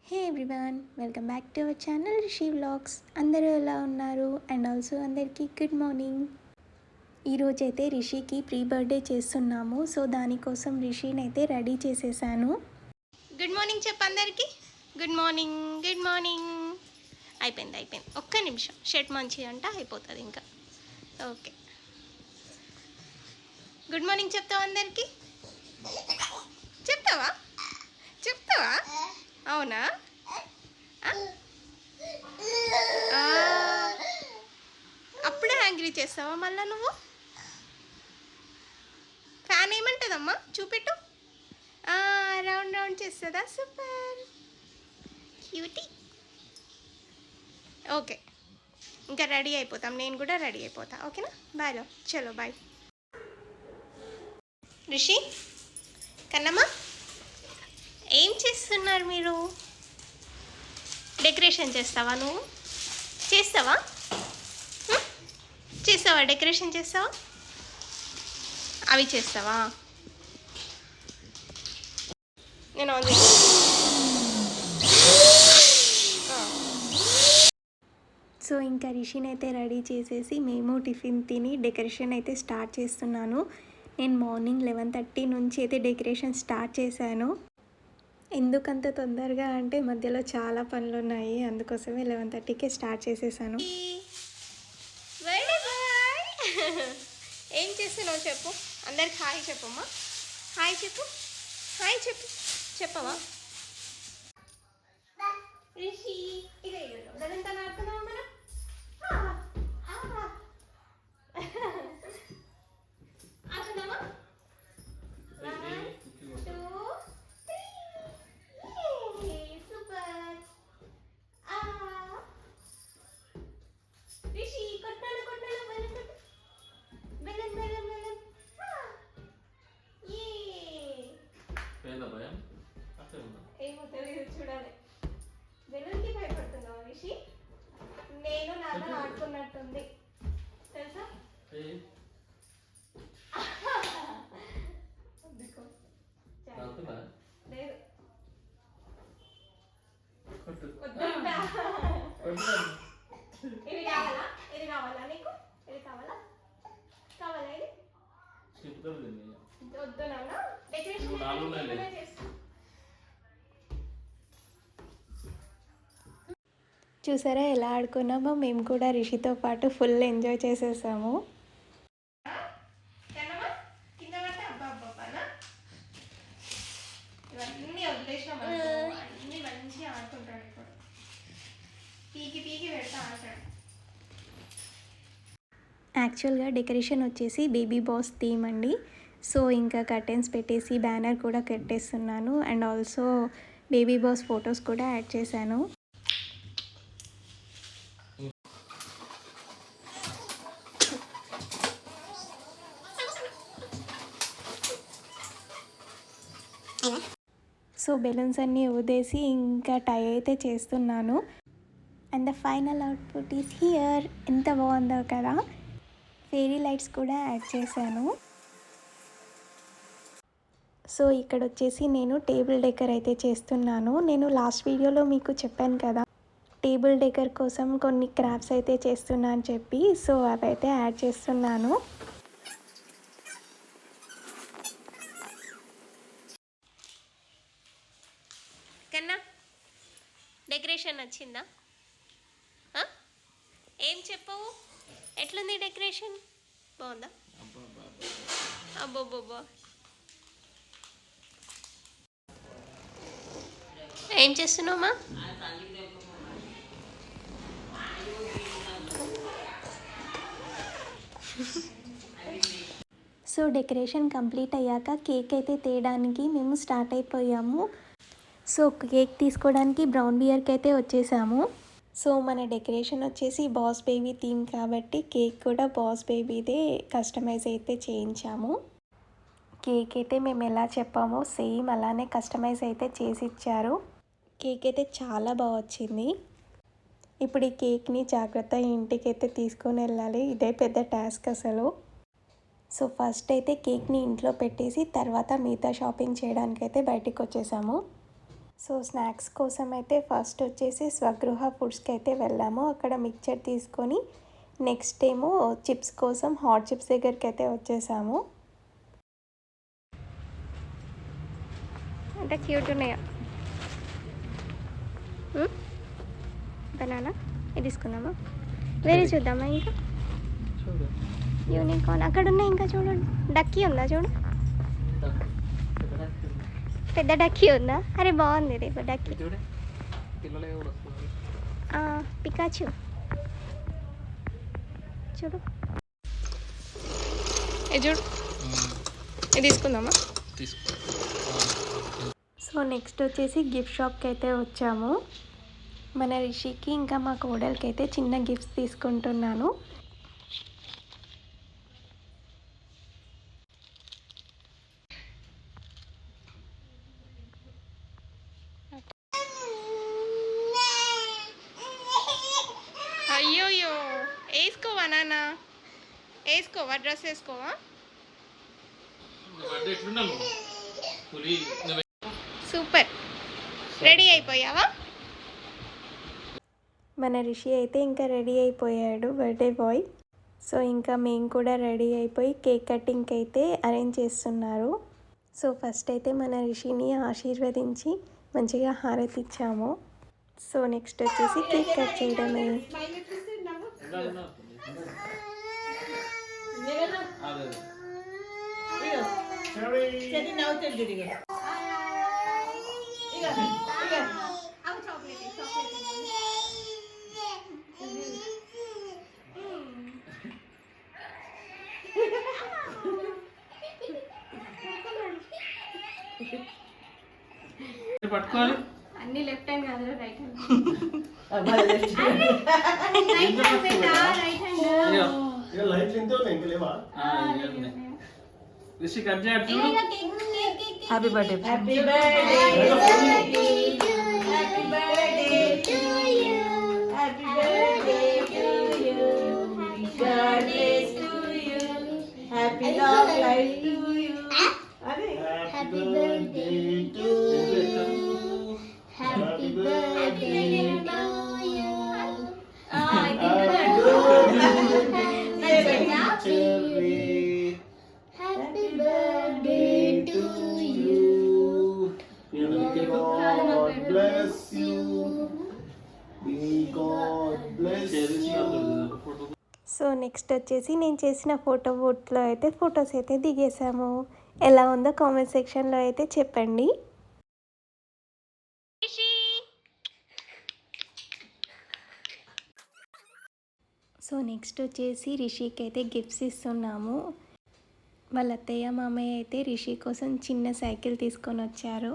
Hey everyone, welcome back to our channel Rishi vlogs. అందరూ ఎలా ఉన్నారు? అండ్ ఆల్సో అందరికీ గుడ్ మార్నింగ్. ఈరోజైతే రిషికి ప్రీ బర్త్డే చేస్తున్నాము. సో దానికోసం రిషిని అయితే రెడీ చేసేసాను. గుడ్ మార్నింగ్ చెప్పు అందరికీ. Good morning, good morning. అయిపోయింది. ఒక్క నిమిషం, షర్ట్ మంచిగా అంట అయిపోతుంది ఇంకా. ఓకే, గుడ్ మార్నింగ్ చెప్తావా అందరికీ? చెప్తావా? అవునా? అప్పుడే యాంగ్రీ చేస్తావా మళ్ళీ నువ్వు? ఫ్యాన్ ఏమంటుందమ్మా చూపెట్టు. రౌండ్ రౌండ్ చేస్తుందా? Super cutie. ఓకే, ఇంకా రెడీ అయిపోతాం. నేను కూడా రెడీ అయిపోతా. ఓకేనా? బాయ్లో చలో బాయ్. రిషి, కన్నమ్మ, ఏం చేస్తున్నారు మీరు? డెకరేషన్ చేస్తావా నువ్వు? చేస్తావా డెకరేషన్ చేస్తావా? అవి చేస్తావా? నేను సో ఇంకా రిషిని అయితే రెడీ చేసేసి మేము టిఫిన్ తిని డెకరేషన్ అయితే స్టార్ట్ చేస్తున్నాను. నేను మార్నింగ్ 11:30 నుంచి అయితే డెకరేషన్ స్టార్ట్ చేశాను. ఎందుకంత తొందరగా అంటే మధ్యలో చాలా పనులు ఉన్నాయి, అందుకోసమే 11:30కే స్టార్ట్ చేసేసాను. ఏం చేస్తున్నావు చెప్పు, అందరికి హాయ్ చెప్పమ్మా. హాయ్ చెప్పు, చెప్పవా? రిషి ఇదే గదంతా ఆడుతున్నావా మనం? ఆడుతున్నావా? ఏమో తెలియదు, చూడాలి. బెలూన్కి భయపడుతున్నావు రిషి? నేను నాన్న ఆడుకున్నట్టుంది తెలుసా? లేదు, ఇది కావాలా? ఇది కావాలా నీకు? ఇది కావాలా? ఇది వద్దు నాన్న. డెకరేషన్ చూసారా ఎలా ఆడుకున్నామో? మేము కూడా రిషితో పాటు ఫుల్ ఎంజాయ్ చేసేసాము. ఇవన్నీ వదిలేసినాం, అన్నీ మంచిగా ఆడుకుంటాడు. ఇప్పుడు పీకి పెడతా ఆడతాడు. యాక్చువల్గా డెకరేషన్ వచ్చేసి బేబీ బాస్ థీమ్ అండి. సో ఇంకా కర్టెన్స్ పెట్టేసి బ్యానర్ కూడా కట్టేస్తున్నాను. And also baby boss photos కూడా యాడ్ చేశాను. సో బెలూన్స్ అన్నీ ఊదేసి ఇంకా టై అయితే చేస్తున్నాను. And the final output is here. ఎంత బాగుందో కదా! ఫెయిరీ లైట్స్ కూడా యాడ్ చేశాను. సో ఇక్కడ వచ్చేసి నేను టేబుల్ డెకర్ అయితే చేస్తున్నాను. నేను లాస్ట్ వీడియోలో మీకు చెప్పాను కదా, టేబుల్ డెకర్ కోసం కొన్ని క్రాఫ్ట్స్ అయితే చేస్తున్నా అని చెప్పి. సో అవైతే యాడ్ చేస్తున్నాను. కన్నా, డెకరేషన్ నచ్చిందా? ఏం చెప్పవు? ఎట్లుంది డెకరేషన్? బాగుందా? అబ్బోబ్బో, ఏం చేస్తున్నావమ్మా? సో డెకరేషన్ కంప్లీట్ అయ్యాక కేక్ అయితే తేయడానికి మేము స్టార్ట్ అయిపోయాము. సో కేక్ తీసుకోవడానికి బ్రౌన్ బియర్కి అయితే వచ్చేసాము. సో మన డెకరేషన్ వచ్చేసి బాస్ బేబీ థీమ్ కాబట్టి కేక్ కూడా బాస్ బేబీదే కస్టమైజ్ అయితే చేయించాము. కేక్ అయితే మేము ఎలా చెప్పామో సేమ్ అలానే కస్టమైజ్ అయితే చేసి ఇచ్చారు. కేక్ అయితే చాలా బాగా వచ్చింది. ఇప్పుడు ఈ కేక్ని జాగ్రత్తగా ఇంటికైతే తీసుకొని వెళ్ళాలి. ఇదే పెద్ద టాస్క్ అసలు. సో ఫస్ట్ అయితే కేక్ని ఇంట్లో పెట్టేసి తర్వాత మిగతా షాపింగ్ చేయడానికైతే బయటికి వచ్చేసాము. సో స్నాక్స్ కోసం అయితే ఫస్ట్ వచ్చేసి స్వగృహ ఫుడ్స్కి అయితే వెళ్ళాము. అక్కడ మిక్చర్ తీసుకొని నెక్స్ట్ ఏమో చిప్స్ కోసం హాట్ చిప్స్ దగ్గరికి అయితే వచ్చేసాము. ఎంత క్యూట్ ఉన్నాయో. బనానా ఇది తీసుకుందామా? వేరే చూద్దామా? ఇంకా యూనికార్న్ అక్కడ ఉన్నాయి. ఇంకా చూడండి, డక్కీ ఉందా? చూడు, పెద్ద డక్కీ ఉందా? అరే బాగుంది ఇది డక్కీ. పికాచు చూడు, ఇది చూడు, ఇది తీసుకుందామా? సో నెక్స్ట్ వచ్చేసి గిఫ్ట్ షాప్కి అయితే వచ్చాము. మన రిషికి ఇంకా మా కోడలికి అయితే చిన్న గిఫ్ట్స్ తీసుకుంటున్నాను. అయ్యోయ్యో, వేసుకోవా నాన్న? వేసుకోవా? డ్రెస్ వేసుకోవా? సూపర్, రెడీ అయిపోయావా? మన రిషి అయితే ఇంకా రెడీ అయిపోయాడు, బర్త్డే బాయ్. సో ఇంకా మేము కూడా రెడీ అయిపోయి కేక్ కటింగ్కి అయితే అరేంజ్ చేస్తున్నారు. సో ఫస్ట్ అయితే మన రిషిని ఆశీర్వదించి మంచిగా హారతి ఇచ్చాము. సో నెక్స్ట్ వచ్చేసి కేక్ కట్ చేయడమే. పట్టుకోవాలి అన్ని లెఫ్ట్ హ్యాండ్ కాదు, రైట్ హ్యాండ్. రిషి కట్ చేయట్టు. Happy birthday. Happy birthday to you. Happy birthday to you. God bless you. Happy long life to you. Happy birthday to you. Happy birthday to you. Happy birthday to you. God bless you. May God bless you. So next వచ్చేసి నేను చేసిన photo బూత్లో అయితే photos అయితే దిగేసాము. ఎలా ఉందో comment సెక్షన్లో అయితే చెప్పండి. సో నెక్స్ట్ వచ్చేసి రిషికి అయితే గిఫ్ట్స్ ఇస్తున్నాము. వాళ్ళ అత్తయ్య మామయ్య అయితే రిషి కోసం చిన్న సైకిల్ తీసుకొని వచ్చారు.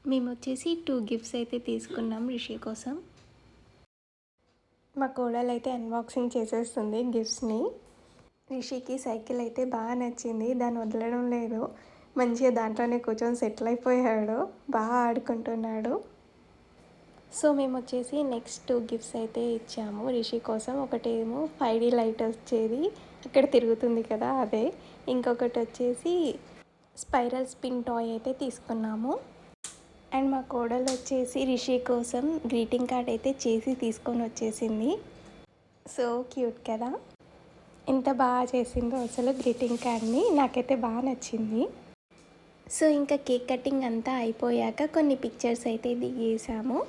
మేము వచ్చేసి 2 గిఫ్ట్స్ అయితే తీసుకున్నాం రిషి కోసం. మా కోడలు అయితే అన్బాక్సింగ్ చేసేస్తుంది గిఫ్ట్స్ని. రిషికి సైకిల్ అయితే బాగా నచ్చింది, దాన్ని వదలడం లేదు. మంచిగా దాంట్లోనే కూర్చొని సెటిల్ అయిపోయాడు, బాగా ఆడుకుంటున్నాడు. సో మేము వచ్చేసి నెక్స్ట్ 2 గిఫ్ట్స్ అయితే ఇచ్చాము రిషి కోసం. ఒకటేమో 5D లైట్ వచ్చేది, అక్కడ తిరుగుతుంది కదా అదే. ఇంకొకటి వచ్చేసి స్పైరల్ స్పిన్ టాయ్ అయితే తీసుకున్నాము. అండ్ మా కోడలు వచ్చేసి రిషి కోసం గ్రీటింగ్ కార్డ్ అయితే చేసి తీసుకొని వచ్చేసింది. సో క్యూట్ కదా, ఎంత బాగా చేసిందో అసలు గ్రీటింగ్ కార్డ్ని, నాకైతే బాగా నచ్చింది. సో ఇంకా కేక్ కటింగ్ అంతా అయిపోయాక కొన్ని పిక్చర్స్ అయితే దిగేసాము.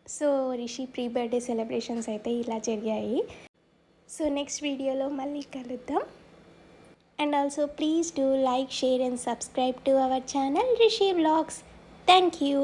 So Rishi pre birthday celebrations అయితే ఇలా జరిగాయి. సో నెక్స్ట్ వీడియోలో మళ్ళీ కలుద్దాం. And also please do like, share and subscribe to our channel Rishi Vlogs. Thank you.